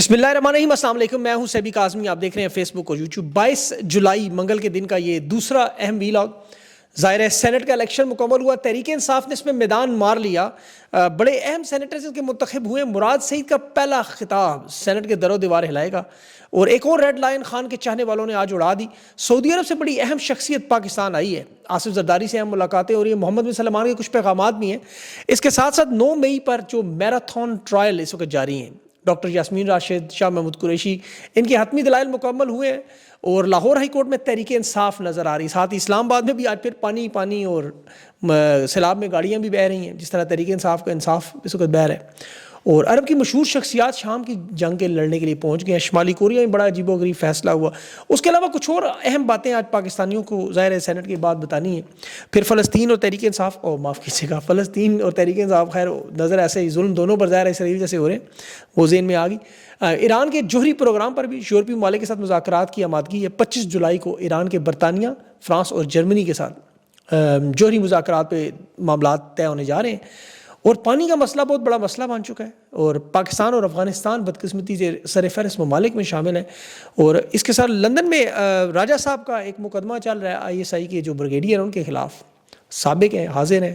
بسم اللہ الرحمن الرحیم، السلام علیکم، میں ہوں سیبی کاظمی، آپ دیکھ رہے ہیں فیس بک اور یوٹیوب۔ 22 جولائی منگل کے دن کا یہ دوسرا اہم ویلاگ۔ ظاہر ہے سینٹ کا الیکشن مکمل ہوا، تحریک انصاف نے اس میں میدان مار لیا، بڑے اہم سینیٹرز کے منتخب ہوئے۔ مراد سعید کا پہلا خطاب سینٹ کے در و دیوار ہلائے گا، اور ایک اور ریڈ لائن خان کے چاہنے والوں نے آج اڑا دی۔ سعودی عرب سے بڑی اہم شخصیت پاکستان آئی ہے، آصف زرداری سے اہم ملاقاتیں ہو رہی ہیں، محمد بن سلمان کے کچھ پیغامات بھی ہیں۔ اس کے ساتھ ساتھ 9 مئی پر جو میراتھن ٹرائل اس وقت جاری ہیں، ڈاکٹر یاسمین راشد، شاہ محمود قریشی، ان کے حتمی دلائل مکمل ہوئے ہیں، اور لاہور ہائی کورٹ میں تحریک انصاف نظر آ رہی ہے۔ ساتھ ہی اسلام آباد میں بھی آج پھر پانی اور سیلاب میں گاڑیاں بھی بہہ رہی ہیں، جس طرح تحریک انصاف کا انصاف اس وقت بہہ رہا ہے۔ اور عرب کی مشہور شخصیات شام کی جنگ کے لڑنے کے لیے پہنچ گئے ہیں۔ شمالی کوریا میں بڑا عجیب و غریب فیصلہ ہوا۔ اس کے علاوہ کچھ اور اہم باتیں آج پاکستانیوں کو ظاہر ہے سینٹ کی بات بتانی ہے۔ پھر فلسطین اور تحریک انصاف، معاف کیجیے گا، فلسطین اور تحریک انصاف، خیر نظر ایسے ہی ظلم دونوں پر ظاہر ہے اسرائیل جیسے ہو رہے ہیں، وہ ذہن میں آ گئی۔ ایران کے جوہری پروگرام پر بھی یورپی ممالک کے ساتھ مذاکرات کی آمادگی ہے۔ 25 جولائی کو ایران کے برطانیہ، فرانس اور جرمنی کے ساتھ جوہری مذاکرات پہ معاملات طے ہونے جا رہے ہیں۔ اور پانی کا مسئلہ بہت بڑا مسئلہ بن چکا ہے، اور پاکستان اور افغانستان بدقسمتی سے سر فہرست ممالک میں شامل ہیں۔ اور اس کے ساتھ لندن میں راجہ صاحب کا ایک مقدمہ چل رہا ہے ISI کے جو بریگیڈیئر ہیں ان کے خلاف، سابق ہیں، حاضر ہیں۔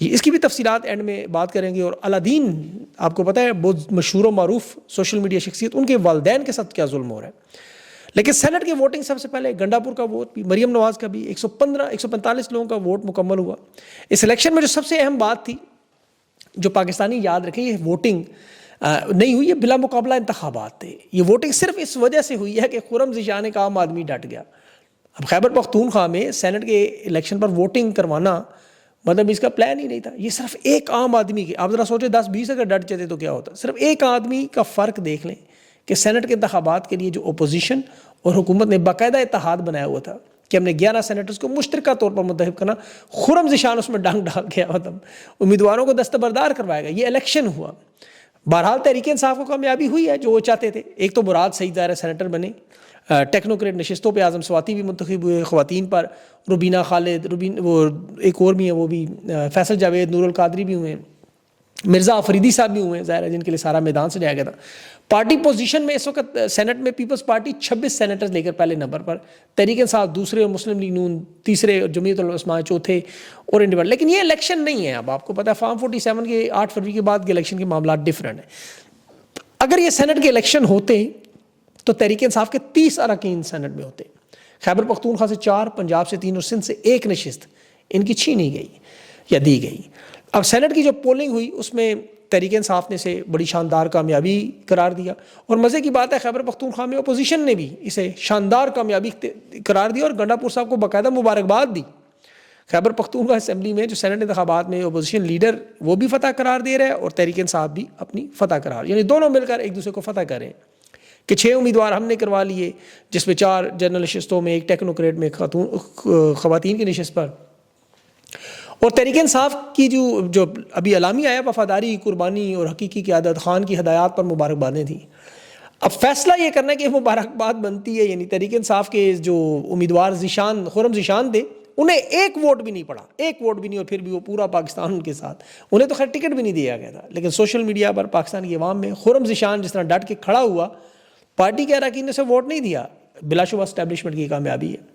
اس کی بھی تفصیلات اینڈ میں بات کریں گے۔ اور الادین، آپ کو پتہ ہے بہت مشہور و معروف سوشل میڈیا شخصیت، ان کے والدین کے ساتھ کیا ظلم ہو رہا ہے۔ لیکن سینٹ کی ووٹنگ سب سے پہلے گنڈاپور کا ووٹ بھی، مریم نواز کا بھی 145 لوگوں کا ووٹ مکمل ہوا۔ اس الیکشن میں جو سب سے اہم بات تھی جو پاکستانی یاد رکھیں، یہ ووٹنگ نہیں ہوئی، یہ بلا مقابلہ انتخابات تھے۔ یہ ووٹنگ صرف اس وجہ سے ہوئی ہے کہ خرم ذیشان ایک عام آدمی ڈٹ گیا۔ اب خیبر پختونخوا میں سینٹ کے الیکشن پر ووٹنگ کروانا مطلب اس کا پلان ہی نہیں تھا، یہ صرف ایک عام آدمی کے، آپ ذرا سوچیں 10-20 اگر ڈٹ جاتے تو کیا ہوتا۔ صرف ایک آدمی کا فرق دیکھ لیں کہ سینٹ کے انتخابات کے لیے جو اپوزیشن اور حکومت نے باقاعدہ اتحاد بنایا ہوا تھا کہ ہم نے 11 سینیٹرز کو مشترکہ طور پر منتخب کرنا، خرم ذیشان اس میں ڈانگ ڈال گیا، مطلب امیدواروں کو دستبردار کروائے گا۔ یہ الیکشن ہوا، بہرحال تحریک انصاف کو کامیابی ہوئی ہے جو وہ چاہتے تھے۔ ایک تو مراد سعید ظاہر سینیٹر بنے، ٹیکنوکریٹ نشستوں پہ اعظم سواتی بھی منتخب ہوئے، خواتین پر روبینہ خالد، وہ ایک اور بھی ہیں، وہ بھی فیصل جاوید، نور القادری بھی ہوئے ہیں، مرزا افریدی صاحب بھی ہوئے ہیں ظاہر ہے، جن کے لیے سارا میدان سجایا گیا تھا۔ پارٹی پوزیشن میں اس وقت سینٹ میں پیپلز پارٹی 26 سینیٹرز لے کر پہلے نمبر پر، تحریک انصاف دوسرے، اور مسلم لیگ نون تیسرے، اور جمعیت العلماء چوتھے، اور انڈیپینڈنٹ۔ لیکن یہ الیکشن نہیں ہے، اب آپ کو پتہ ہے فارم 47 کے 8 فروری کے بعد کے الیکشن کے معاملات ڈفرینٹ ہیں۔ اگر یہ سینٹ کے الیکشن ہوتے تو تحریک انصاف کے 30 اراکین سینٹ میں ہوتے، خیبر پختونخوا سے 4، پنجاب سے 3 اور سندھ سے 1 نشست ان کی چھینی گئی یا دی گئی۔ اب سینٹ کی جو پولنگ ہوئی اس میں تحریک انصاف نے اسے بڑی شاندار کامیابی قرار دیا، اور مزے کی بات ہے خیبر پختونخوا میں اپوزیشن نے بھی اسے شاندار کامیابی قرار دیا، اور گنڈاپور صاحب کو باقاعدہ مبارکباد دی۔ خیبر پختونخوا اسمبلی میں جو سینٹ انتخابات میں اپوزیشن لیڈر وہ بھی فتح قرار دے رہا ہے، اور تحریک انصاف بھی اپنی فتح قرار، یعنی دونوں مل کر ایک دوسرے کو فتح کر رہے ہیں کہ 6 امیدوار ہم نے کروا لیے، جس میں 4 جنرل نشستوں میں، 1 ٹیکنوکریٹ میں خواتین کی نشست پر۔ اور تحریک انصاف کی جو ابھی اعلامیہ آیا، وفاداری، قربانی اور حقیقی قیادت، خان کی ہدایات پر مبارکبادیں تھیں۔ اب فیصلہ یہ کرنا ہے کہ مبارکباد بنتی ہے، یعنی تحریک انصاف کے جو امیدوار خرم ذیشان تھے، انہیں 1 ووٹ بھی نہیں پڑا، 1 ووٹ بھی نہیں، اور پھر بھی وہ پورا پاکستان ان کے ساتھ، انہیں تو خیر ٹکٹ بھی نہیں دیا گیا تھا، لیکن سوشل میڈیا پر پاکستان کی عوام میں خرم ذیشان جس طرح ڈٹ کے کھڑا ہوا، پارٹی کے اراکین نے اسے ووٹ نہیں دیا، بلا شبہ اسٹیبلشمنٹ کی کامیابی ہے۔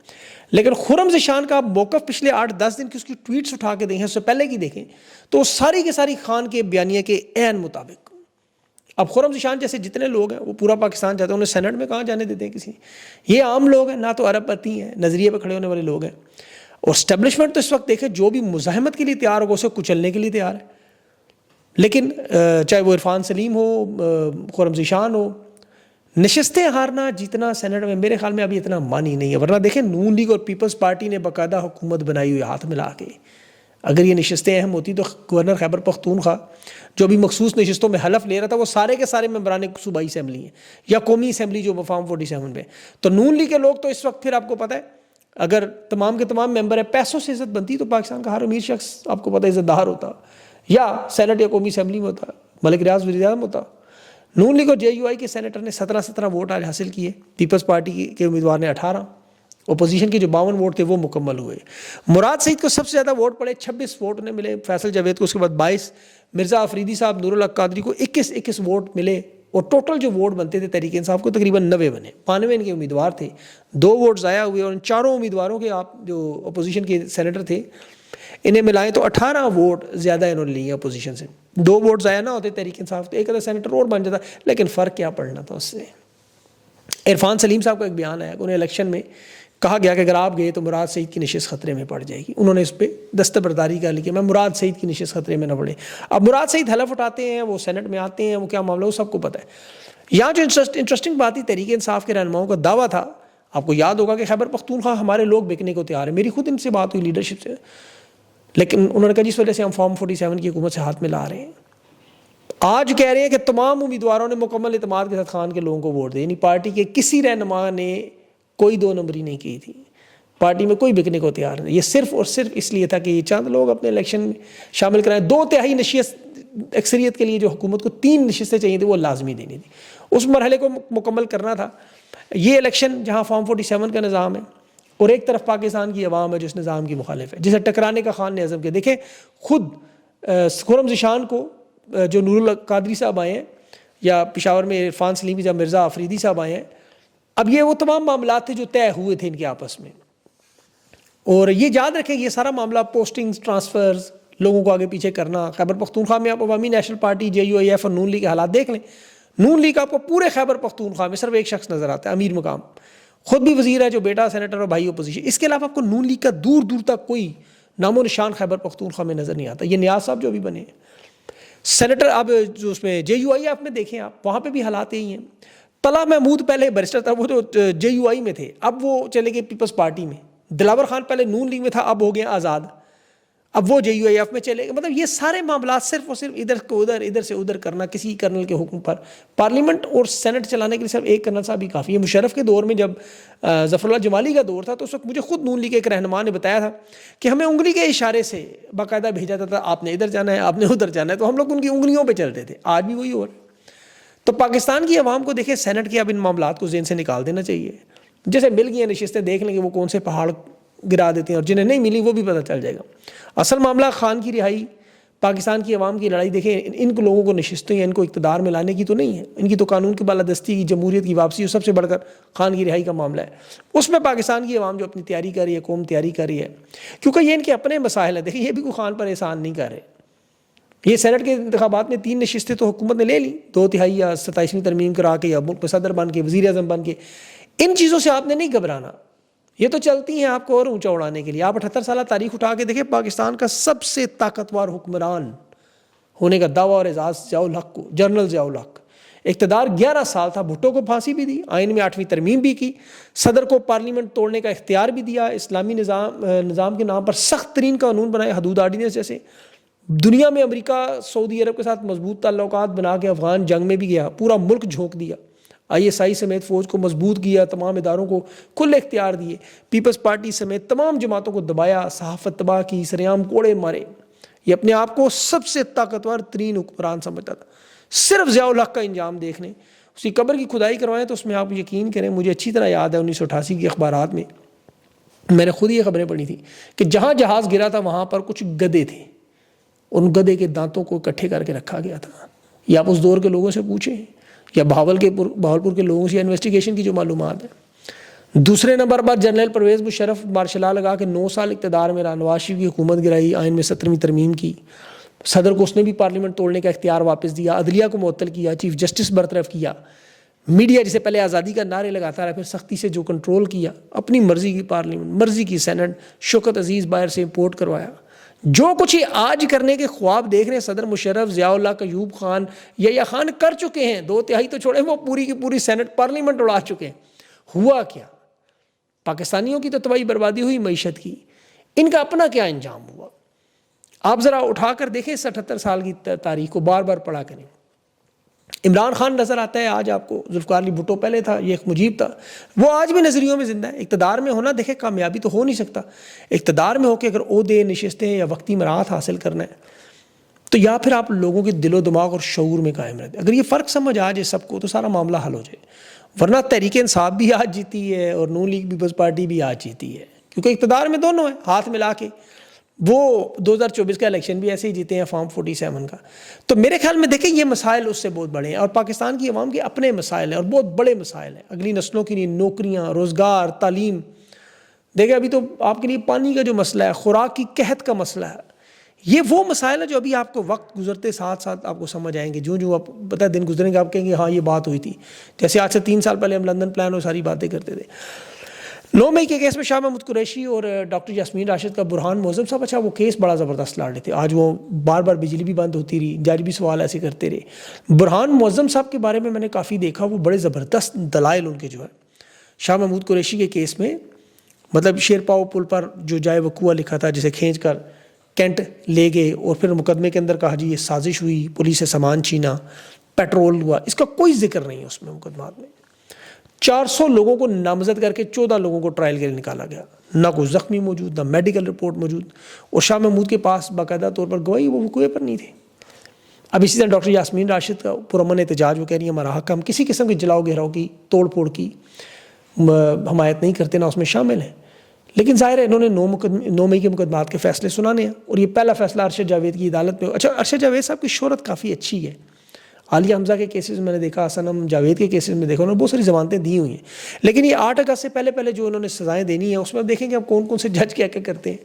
لیکن خرم ذیشان کا موقف پچھلے 8-10 دن کی اس کی ٹویٹس اٹھا کے دیکھیں، اس سے پہلے کی دیکھیں تو ساری کے ساری خان کے بیانیے کے عین مطابق۔ اب خرم ذیشان جیسے جتنے لوگ ہیں وہ پورا پاکستان چاہتے ہیں، انہیں سینٹ میں کہاں جانے دیتے ہیں کسی، یہ عام لوگ ہیں، نہ تو عرب پتی ہیں، نظریے پہ کھڑے ہونے والے لوگ ہیں۔ اور اسٹیبلشمنٹ تو اس وقت دیکھیں جو بھی مزاحمت کے لیے تیار ہوگا اسے کچلنے کے لیے تیار ہے، لیکن چاہے وہ عرفان سلیم ہو، خرم ذیشان ہو، نشستیں ہارنا جیتنا سینٹ میں میرے خیال میں ابھی اتنا مانی نہیں ہے۔ ورنہ دیکھیں نون لیگ اور پیپلز پارٹی نے باقاعدہ حکومت بنائی ہوئی ہاتھ ملا کے، اگر یہ نشستیں اہم ہوتی تو گورنر خیبر پختونخوا جو ابھی مخصوص نشستوں میں حلف لے رہا تھا وہ سارے کے سارے ممبران صوبائی اسمبلی ہیں یا قومی اسمبلی جو فارم 47 پہ، تو نون لیگ کے لوگ تو اس وقت پھر آپ کو پتہ ہے اگر تمام کے تمام ممبر ہیں، پیسوں سے عزت بنتی تو پاکستان کا ہر امیر شخص آپ کو پتہ ہے عزت دار ہوتا، یا سینٹ یا قومی اسمبلی میں ہوتا، ملک ریاض وزیر اعظم ہوتا۔ نون لیگ اور JUI کے سینیٹر نے 17 ووٹ آج حاصل کیے، پیپلز پارٹی کے امیدوار نے 18، اپوزیشن کے جو 52 ووٹ تھے وہ مکمل ہوئے۔ مراد سعید کو سب سے زیادہ ووٹ پڑے، 26 ووٹ انہیں ملے، فیصل جاوید کو اس کے بعد 22، مرزا افریدی صاحب، نور القادری کو 21 ووٹ ملے، اور ٹوٹل جو ووٹ بنتے تھے تحریک انصاف کو تقریباً 90 بنے، 92 ان کے امیدوار تھے، 2 ووٹ ضائع ہوئے، اور ان چاروں امیدواروں کے آپ جو اپوزیشن کے سینیٹر تھے انہیں ملائیں تو 18 ووٹ زیادہ انہوں نے لیے اپوزیشن سے. 2 ووٹ ضائع نہ ہوتے تحریک انصاف تو ایک ادھر سینیٹر اور بن جاتا، لیکن فرق کیا پڑنا تھا اس سے. عرفان سلیم صاحب کا ایک بیان ہے کہ انہیں الیکشن میں کہا گیا کہ اگر آپ گئے تو مراد سعید کی نشست خطرے میں پڑ جائے گی. انہوں نے اس پہ دستبرداری کر لی کہ میں مراد سعید کی نشست خطرے میں نہ پڑے. اب مراد سعید حلف اٹھاتے ہیں، وہ سینٹ میں آتے ہیں، وہ کیا معاملہ وہ سب کو پتہ ہے. یہاں جو انٹرسٹنگ بات تھی، تحریک انصاف کے رہنماؤں کا دعویٰ تھا، آپ کو یاد ہوگا کہ خیبر پختونخوا ہمارے لوگ بکنے کو تیار ہیں. میری خود ان سے بات ہوئی لیڈرشپ سے، لیکن انہوں نے کہا جس وجہ سے ہم فارم 47 کی حکومت سے ہاتھ میں لا رہے ہیں. آج کہہ رہے ہیں کہ تمام امیدواروں نے مکمل اعتماد کے ساتھ خان کے لوگوں کو ووٹ دے، یعنی پارٹی کے کسی رہنما نے کوئی 2 نمبری نہیں کی تھی، پارٹی میں کوئی بکنے کو تیار نہیں. یہ صرف اور صرف اس لیے تھا کہ یہ چند لوگ اپنے الیکشن میں شامل کرائیں. 2/3 نشست اکثریت کے لیے جو حکومت کو 3 نشستیں چاہیے تھیں وہ لازمی دینی تھی، اس مرحلے کو مکمل کرنا تھا. یہ الیکشن جہاں فارم 47 کا نظام ہے اور ایک طرف پاکستان کی عوام ہے جو اس نظام کی مخالف ہے، جسے ٹکرانے کا خان نے عزم کیا. دیکھیں خود خرم ذیشان کو جو نور القادری صاحب آئے ہیں، یا پشاور میں عرفان سلیمی یا مرزا آفریدی صاحب آئے ہیں، اب یہ وہ تمام معاملات تھے جو طے ہوئے تھے ان کے آپس میں. اور یہ یاد رکھیں یہ سارا معاملہ پوسٹنگز، ٹرانسفرز، لوگوں کو آگے پیچھے کرنا. خیبر پختونخوا میں آپ عوامی نیشنل پارٹی JUIF اور نون لیگ کے حالات دیکھ لیں. نون لیگ آپ کو پورے خیبر پختونخوا میں صرف ایک شخص نظر آتا ہے، امیر مقام، خود بھی وزیر ہے، جو بیٹا سینیٹر اور بھائی اپوزیشن. اس کے علاوہ آپ کو نون لیگ کا دور دور تک کوئی نام و نشان خیبر پختونخوا میں نظر نہیں آتا. یہ نیاز صاحب جو ابھی بنے ہیں سینیٹر، اب جو اس میں JUIF میں دیکھیں آپ، وہاں پہ بھی حالات یہی ہیں. طلحہ محمود پہلے بیرسٹر تھا، وہ جو JUI میں تھے، اب وہ چلے گئے پیپلز پارٹی میں. دلاور خان پہلے نون لیگ میں تھا، اب ہو گئے آزاد، اب وہ JUIF میں چلے گئے. مطلب یہ سارے معاملات صرف اور صرف ادھر کو ادھر، ادھر سے ادھر کرنا کسی کرنل کے حکم پر. پارلیمنٹ اور سینٹ چلانے کے لیے صرف ایک کرنل صاحب ہی کافی ہے. مشرف کے دور میں جب ظفر اللہ جمالی کا دور تھا تو اس وقت مجھے خود نون لیگ کے ایک رہنما نے بتایا تھا کہ ہمیں انگلی کے اشارے سے باقاعدہ بھیجا جاتا تھا، آپ نے ادھر جانا ہے، آپ نے ادھر جانا ہے، تو ہم لوگ ان کی انگلیوں پہ چلتے تھے. آج بھی وہی ہو رہا ہے. تو پاکستان کی عوام کو دیکھیں سینٹ کے اب ان معاملات کو ذہن سے نکال دینا چاہیے. جیسے مل گئی ہیں نشستیں، دیکھ لیں گے وہ کون سے پہاڑ گرا دیتے ہیں، اور جنہیں نہیں ملی وہ بھی پتہ چل جائے گا. اصل معاملہ خان کی رہائی، پاکستان کی عوام کی لڑائی. دیکھیں ان کو لوگوں کو نشستیں ان کو اقتدار میں لانے کی تو نہیں ہے، ان کی تو قانون کی بالادستی کی، جمہوریت کی واپسی، اور سب سے بڑھ کر خان کی رہائی کا معاملہ ہے. اس میں پاکستان کی عوام جو اپنی تیاری کر رہی ہے، قوم تیاری کر رہی ہے، کیونکہ یہ ان کے اپنے مسائل ہیں. دیکھیں یہ بھی کوئی خان پر احسان نہیں کر رہے. یہ سینٹ کے انتخابات میں 3 نشستیں تو حکومت نے لے لی، 2/3 یا 27ویں ترمیم کرا کے، یا ملک میں صدر بن کے، وزیر اعظم بن کے. ان چیزوں سے آپ نے نہیں گھبرانا، یہ تو چلتی ہیں آپ کو اور اونچا اڑانے کے لیے. آپ 78 سالہ تاریخ اٹھا کے دیکھیں، پاکستان کا سب سے طاقتور حکمران ہونے کا دعویٰ اور اعزاز ضیاء الحق کو، جنرل ضیاء الحق. اقتدار 11 سال تھا، بھٹو کو پھانسی بھی دی، آئین میں 8ویں ترمیم بھی کی، صدر کو پارلیمنٹ توڑنے کا اختیار بھی دیا، اسلامی نظام کے نام پر سخت ترین قانون بنائے، حدود آرڈیننس جیسے. دنیا میں امریکہ سعودی عرب کے ساتھ مضبوط تعلقات بنا کے افغان جنگ میں بھی گیا، پورا ملک جھونک دیا. ISI سمیت فوج کو مضبوط کیا، تمام اداروں کو کھلے اختیار دیے، پیپلز پارٹی سمیت تمام جماعتوں کو دبایا، صحافت تباہ کی، سریعام کوڑے مارے. یہ اپنے آپ کو سب سے طاقتور ترین حکمران سمجھتا تھا. صرف ضیاء الحق کا انجام دیکھ لیں، اس کی قبر کی کھدائی کروائیں تو اس میں آپ یقین کریں، مجھے اچھی طرح یاد ہے 1988 کے اخبارات میں میں نے خود یہ خبریں پڑھی تھیں کہ جہاں جہاز گرا تھا وہاں پر کچھ گدے تھے، ان گدے کے دانتوں کو اکٹھے کر کے رکھا گیا تھا. یہ آپ اس دور کے لوگوں سے پوچھیں، یا بہاولپور کے لوگوں سے انویسٹیگیشن کی جو معلومات ہیں. دوسرے نمبر پر general Pervez Musharraf martial law لگا کے 9 سال اقتدار میں رہا، نواز شریف کی حکومت گرائی، آئین میں 17ویں ترمیم کی، صدر کو اس نے بھی پارلیمنٹ توڑنے کا اختیار واپس دیا، عدلیہ کو معطل کیا، چیف جسٹس برطرف کیا، میڈیا جسے پہلے آزادی کا نعرے لگاتا رہا پھر سختی سے جو کنٹرول کیا، اپنی مرضی کی پارلیمنٹ، مرضی کی سینٹ، شوکت عزیز باہر سے امپورٹ کروایا. جو کچھ ہی آج کرنے کے خواب دیکھ رہے ہیں صدر مشرف، ضیاء الحق، ایوب خان، یا خان کر چکے ہیں. 2/3 تو چھوڑے، وہ پوری کی پوری سینٹ پارلیمنٹ اڑا چکے ہیں. ہوا کیا؟ پاکستانیوں کی تو تباہی بربادی ہوئی، معیشت کی. ان کا اپنا کیا انجام ہوا؟ آپ ذرا اٹھا کر دیکھیں اس 78 سال کی تاریخ کو، بار بار پڑھا کریں. عمران خان نظر آتا ہے آج آپ کو، ذوالفقار علی بھٹو پہلے تھا، یہ ایک مجیب تھا، وہ آج بھی نظریوں میں زندہ ہے. اقتدار میں ہونا دیکھیں کامیابی تو ہو نہیں سکتا. اقتدار میں ہو کے اگر عہدے، نشستیں یا وقتی مراحت حاصل کرنا ہے تو یا پھر آپ لوگوں کے دل و دماغ اور شعور میں قائم رہتے. اگر یہ فرق سمجھ آ جائے سب کو تو سارا معاملہ حل ہو جائے. ورنہ تحریک انصاف بھی آج جیتی ہے اور نون لیگ پیپلز پارٹی بھی آج جیتی ہے، کیونکہ اقتدار میں دونوں ہیں، ہاتھ ملا کے وہ 2024 کا الیکشن بھی ایسے ہی جیتے ہیں فارم 47 کا. تو میرے خیال میں دیکھیں یہ مسائل اس سے بہت بڑے ہیں، اور پاکستان کی عوام کے اپنے مسائل ہیں اور بہت بڑے مسائل ہیں. اگلی نسلوں کے لیے نوکریاں، روزگار، تعلیم. دیکھیں ابھی تو آپ کے لیے پانی کا جو مسئلہ ہے، خوراک کی قحط کا مسئلہ ہے، یہ وہ مسائل ہیں جو ابھی آپ کو وقت گزرتے ساتھ ساتھ آپ کو سمجھ آئیں گے. جو آپ پتہ ہے دن گزریں گے آپ کہیں گے ہاں یہ بات ہوئی تھی. جیسے آج سے 3 سال پہلے ہم لندن پلان اور ساری باتیں کرتے تھے. 9 مئی کے کیس میں شاہ محمود قریشی اور ڈاکٹر یاسمین راشد کا برہان معظم صاحب، اچھا وہ کیس بڑا زبردست لڑ رہے تھے. آج وہ بار بار بجلی بھی بند ہوتی رہی، جج بھی سوال ایسے کرتے رہے. برہان معظم صاحب کے بارے میں میں نے کافی دیکھا، وہ بڑے زبردست دلائل ان کے جو ہے شاہ محمود قریشی کے کیس میں، مطلب شیرپاؤ پل پر جو جائے وقوع لکھا تھا جسے کھینچ کر کینٹ لے گئے اور پھر مقدمے کے اندر کہا جی یہ سازش ہوئی، پولیس سے سامان چھینا، پیٹرول ہوا، اس کا کوئی ذکر نہیں ہے اس میں مقدمات میں. 400 لوگوں کو نامزد کر کے 14 لوگوں کو ٹرائل کے لیے نکالا گیا، نہ کوئی زخمی موجود، نہ میڈیکل رپورٹ موجود، اور شاہ محمود کے پاس باقاعدہ طور پر گواہی وہ وقوع پر نہیں تھے. اب اسی طرح ڈاکٹر یاسمین راشد کا پرامن احتجاج، وہ کہہ رہی ہے ہمارا حق، ہم کسی قسم کے جلاؤ گہراؤ کی توڑ پھوڑ کی حمایت نہیں کرتے، نہ اس میں شامل ہیں. لیکن ظاہر ہے انہوں نے 9 مئی کے مقدمات کے فیصلے سنانے ہیں، اور یہ پہلا فیصلہ ارشد جاوید کی عدالت میں. اچھا ارشد جاوید صاحب کی شہرت کافی اچھی ہے. عالیہ حمزہ کے کیسز میں نے دیکھا، سنم جاوید کے کیسز میں دیکھا، انہوں نے بہت ساری ضمانتیں دی ہوئی ہیں. لیکن یہ 8 اگست سے پہلے جو انہوں نے سزائیں دینی ہیں اس میں دیکھیں گے اب کون کون سے جج کیا کیا کرتے ہیں.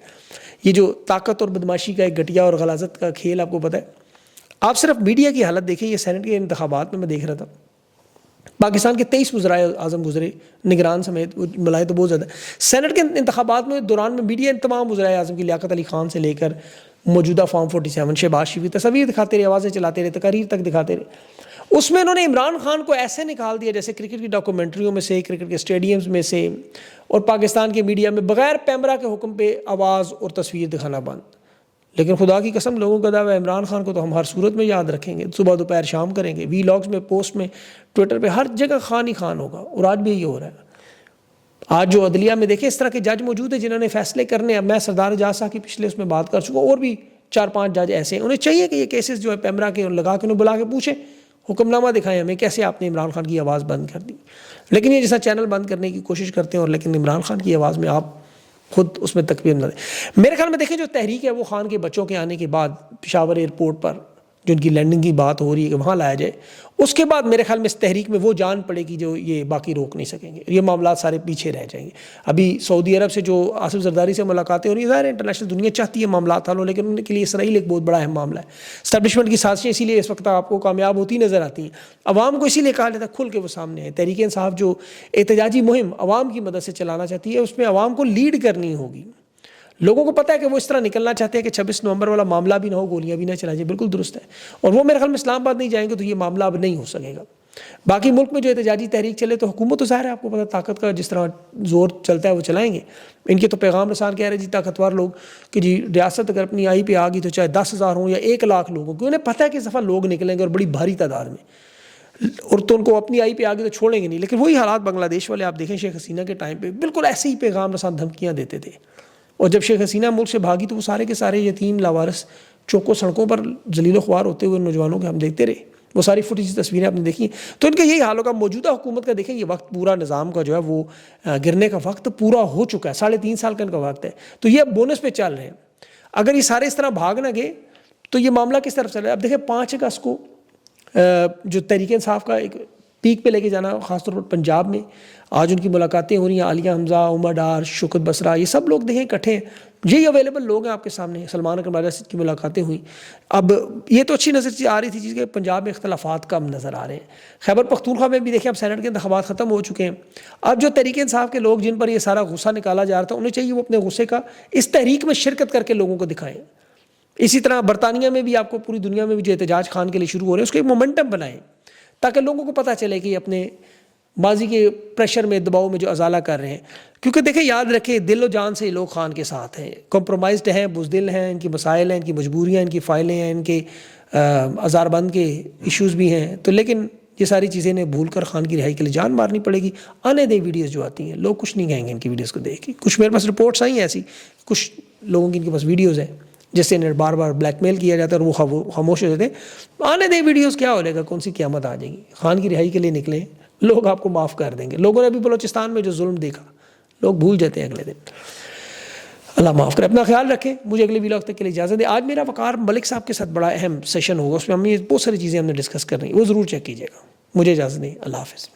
یہ جو طاقت اور بدماشی کا ایک گھٹیا اور غلاظت کا کھیل آپ کو پتہ ہے. آپ صرف میڈیا کی حالت دیکھیں. یہ سینٹ کے انتخابات میں دیکھ رہا تھا، پاکستان کے 23 وزرائے اعظم گزرے، نگران سمیت، ملائے تو بہت زیادہ. سینٹ کے انتخابات میں دوران میں میڈیا تمام وزرائے اعظم کی لیاقت علی خان سے لے کر موجودہ فارم 47 شہباز شریف تصاویر دکھاتے رہے، آوازیں چلاتے رہے، تقاریر تک دکھاتے رہے. اس میں انہوں نے عمران خان کو ایسے نکال دیا جیسے کرکٹ کی ڈاکومنٹریوں میں سے، کرکٹ کے اسٹیڈیمز میں سے، اور پاکستان کے میڈیا میں بغیر پیمرا کے حکم پہ آواز اور تصویر دکھانا بند. لیکن خدا کی قسم لوگوں کا دعویٰ ہے عمران خان کو تو ہم ہر صورت میں یاد رکھیں گے، صبح دوپہر شام کریں گے، وی لاگز میں، پوسٹ میں، ٹویٹر پہ، ہر جگہ خان ہی خان ہوگا. اور آج بھی یہی ہو رہا ہے. آج جو عدلیہ میں دیکھیں اس طرح کے جج موجود ہیں جنہوں نے فیصلے کرنے. اب میں سردار اعجاز صاحب کی پچھلے اس میں بات کر چکا ہوں، اور بھی 4-5 جج ایسے ہیں. انہیں چاہیے کہ یہ کیسز جو ہے پیمرا کے لگا کے انہیں بلا کے پوچھیں، حکم نامہ دکھائیں ہمیں کیسے آپ نے عمران خان کی آواز بند کر دی. لیکن یہ جیسا چینل بند کرنے کی کوشش کرتے ہیں، اور لیکن عمران خان کی آواز میں آپ خود اس میں تکبیر نہ دیں. میرے خیال میں دیکھیں جو تحریک ہے وہ خان کے بچوں کے آنے کے بعد پشاور ایئرپورٹ پر جو ان کی لینڈنگ کی بات ہو رہی ہے کہ وہاں لایا جائے، اس کے بعد میرے خیال میں اس تحریک میں وہ جان پڑے گی جو یہ باقی روک نہیں سکیں گے. یہ معاملات سارے پیچھے رہ جائیں گے. ابھی سعودی عرب سے جو آصف زرداری سے ملاقاتیں ہو رہی ہیں، ظاہر ہے انٹرنیشنل دنیا چاہتی ہے معاملات حل ہو، لیکن ان کے لیے اسرائیل ایک بہت بڑا اہم معاملہ ہے. اسٹیبلشمنٹ کی سازشیں اسی لیے اس وقت آپ کو کامیاب ہوتی نظر آتی ہیں. عوام کو اسی لیے کہا جاتا ہے کھل کے وہ سامنے ہے. تحریک انصاف جو احتجاجی مہم عوام کی مدد سے چلانا چاہتی ہے، اس میں عوام کو لیڈ کرنی ہوگی. لوگوں کو پتہ ہے کہ وہ اس طرح نکلنا چاہتے ہیں کہ 26 نومبر والا معاملہ بھی نہ ہو، گولیاں بھی نہ چلائی جائیں. بالکل درست ہے. اور وہ میرے خیال میں اسلام آباد نہیں جائیں گے تو یہ معاملہ اب نہیں ہو سکے گا. باقی ملک میں جو احتجاجی تحریک چلے تو حکومت تو ظاہر ہے آپ کو پتہ طاقت کا جس طرح زور چلتا ہے وہ چلائیں گے. ان کے تو پیغام رسان کہہ رہے جی طاقتور لوگ کہ جی ریاست اگر اپنی آئی پہ آ گئی تو چاہے 10,000 ہوں یا 1,00,000 لوگ ہوں، کیونکہ انہیں پتہ ہے کہ اس دفعہ لوگ نکلیں گے اور بڑی بھاری تعداد میں، اور تو ان کو اپنی آئی پہ آگے تو چھوڑیں گے نہیں. لیکن وہی حالات بنگلہ دیش والے آپ دیکھیں شیخ حسینہ کے ٹائم پہ بالکل ایسے ہی پیغام رسان دھمکیاں دیتے تھے. اور جب شیخ حسینہ ملک سے بھاگی تو وہ سارے کے سارے یتیم لاوارث چوکوں سڑکوں پر ذلیل و خوار ہوتے ہوئے نوجوانوں کے ہم دیکھتے رہے. وہ ساری فوٹیج تصویریں آپ نے دیکھی. تو ان کا یہی حال ہوگا. موجودہ حکومت کا دیکھیں یہ وقت پورا نظام کا جو ہے وہ گرنے کا وقت پورا ہو چکا ہے. 3.5 سال کا ان کا وقت ہے. تو یہ اب بونس پہ چل رہے ہیں. اگر یہ سارے اس طرح بھاگ نہ گئے تو یہ معاملہ کس طرف چل رہا ہے. اب دیکھیں 5 اگست کو جو تحریک انصاف کا ایک پیک پہ لے کے جانا، خاص طور پر پنجاب میں آج ان کی ملاقاتیں ہو رہی ہیں. عالیہ حمزہ، عمر ڈار، شوکت بسرا، یہ سب لوگ دیکھیں اکٹھے ہیں. یہی اویلیبل لوگ ہیں آپ کے سامنے. سلمان اکرم راجہ کی ملاقاتیں ہوئیں. اب یہ تو اچھی نظر آ رہی تھی چیز کہ پنجاب میں اختلافات کم نظر آ رہے ہیں. خیبر پختونخوا میں بھی دیکھیں اب سینٹ کے انتخابات ختم ہو چکے ہیں. اب جو تحریک انصاف کے لوگ جن پر یہ سارا غصہ نکالا جا رہا تھا، انہیں چاہیے وہ اپنے غصے کا اس تحریک میں شرکت کر کے لوگوں کو دکھائیں. اسی طرح برطانیہ میں بھی آپ کو پوری دنیا میں بھی جو احتجاج خان کے لیے شروع ہو رہے ہیں اس کو ایک مومنٹم بنائیں تاکہ لوگوں کو پتہ چلے کہ اپنے ماضی کے پریشر میں، دباؤ میں جو ازالہ کر رہے ہیں. کیونکہ دیکھیں یاد رکھیں دل و جان سے یہ لوگ خان کے ساتھ ہیں، کمپرومائزڈ ہیں، بزدل ہیں، ان کی مسائل ہیں، ان کی مجبوریاں، ان کی فائلیں ہیں، ان کے ہزار بند کے ایشوز بھی ہیں. تو لیکن یہ ساری چیزیں انہیں بھول کر خان کی رہائی کے لیے جان مارنی پڑے گی. آنے دیں ویڈیوز جو آتی ہیں، لوگ کچھ نہیں کہیں گے ان کی ویڈیوز کو دیکھ کے. کچھ میرے پاس رپورٹس آئی ہیں ایسی، کچھ لوگوں کی ان کے پاس ویڈیوز ہیں جس سے انہیں بار بار بلیک میل کیا جاتا ہے اور وہ خاموش ہو جاتے ہیں. آنے دیں ویڈیوز، کیا ہو جائے گا، کون سی قیامت آ جائے گی. خان کی رہائی کے لیے نکلیں، لوگ آپ کو معاف کر دیں گے. لوگوں نے ابھی بلوچستان میں جو ظلم دیکھا لوگ بھول جاتے ہیں اگلے دن. اللہ معاف کرے. اپنا خیال رکھیں. مجھے اگلے ویلاگ تک کے لیے اجازت دیں. آج میرا وقار ملک صاحب کے ساتھ بڑا اہم سیشن ہوگا, اس میں ہم یہ بہت ساری چیزیں ہم نے ڈسکس کرنی, وہ ضرور چیک کیجیے گا. مجھے اجازت دیں. اللہ حافظ.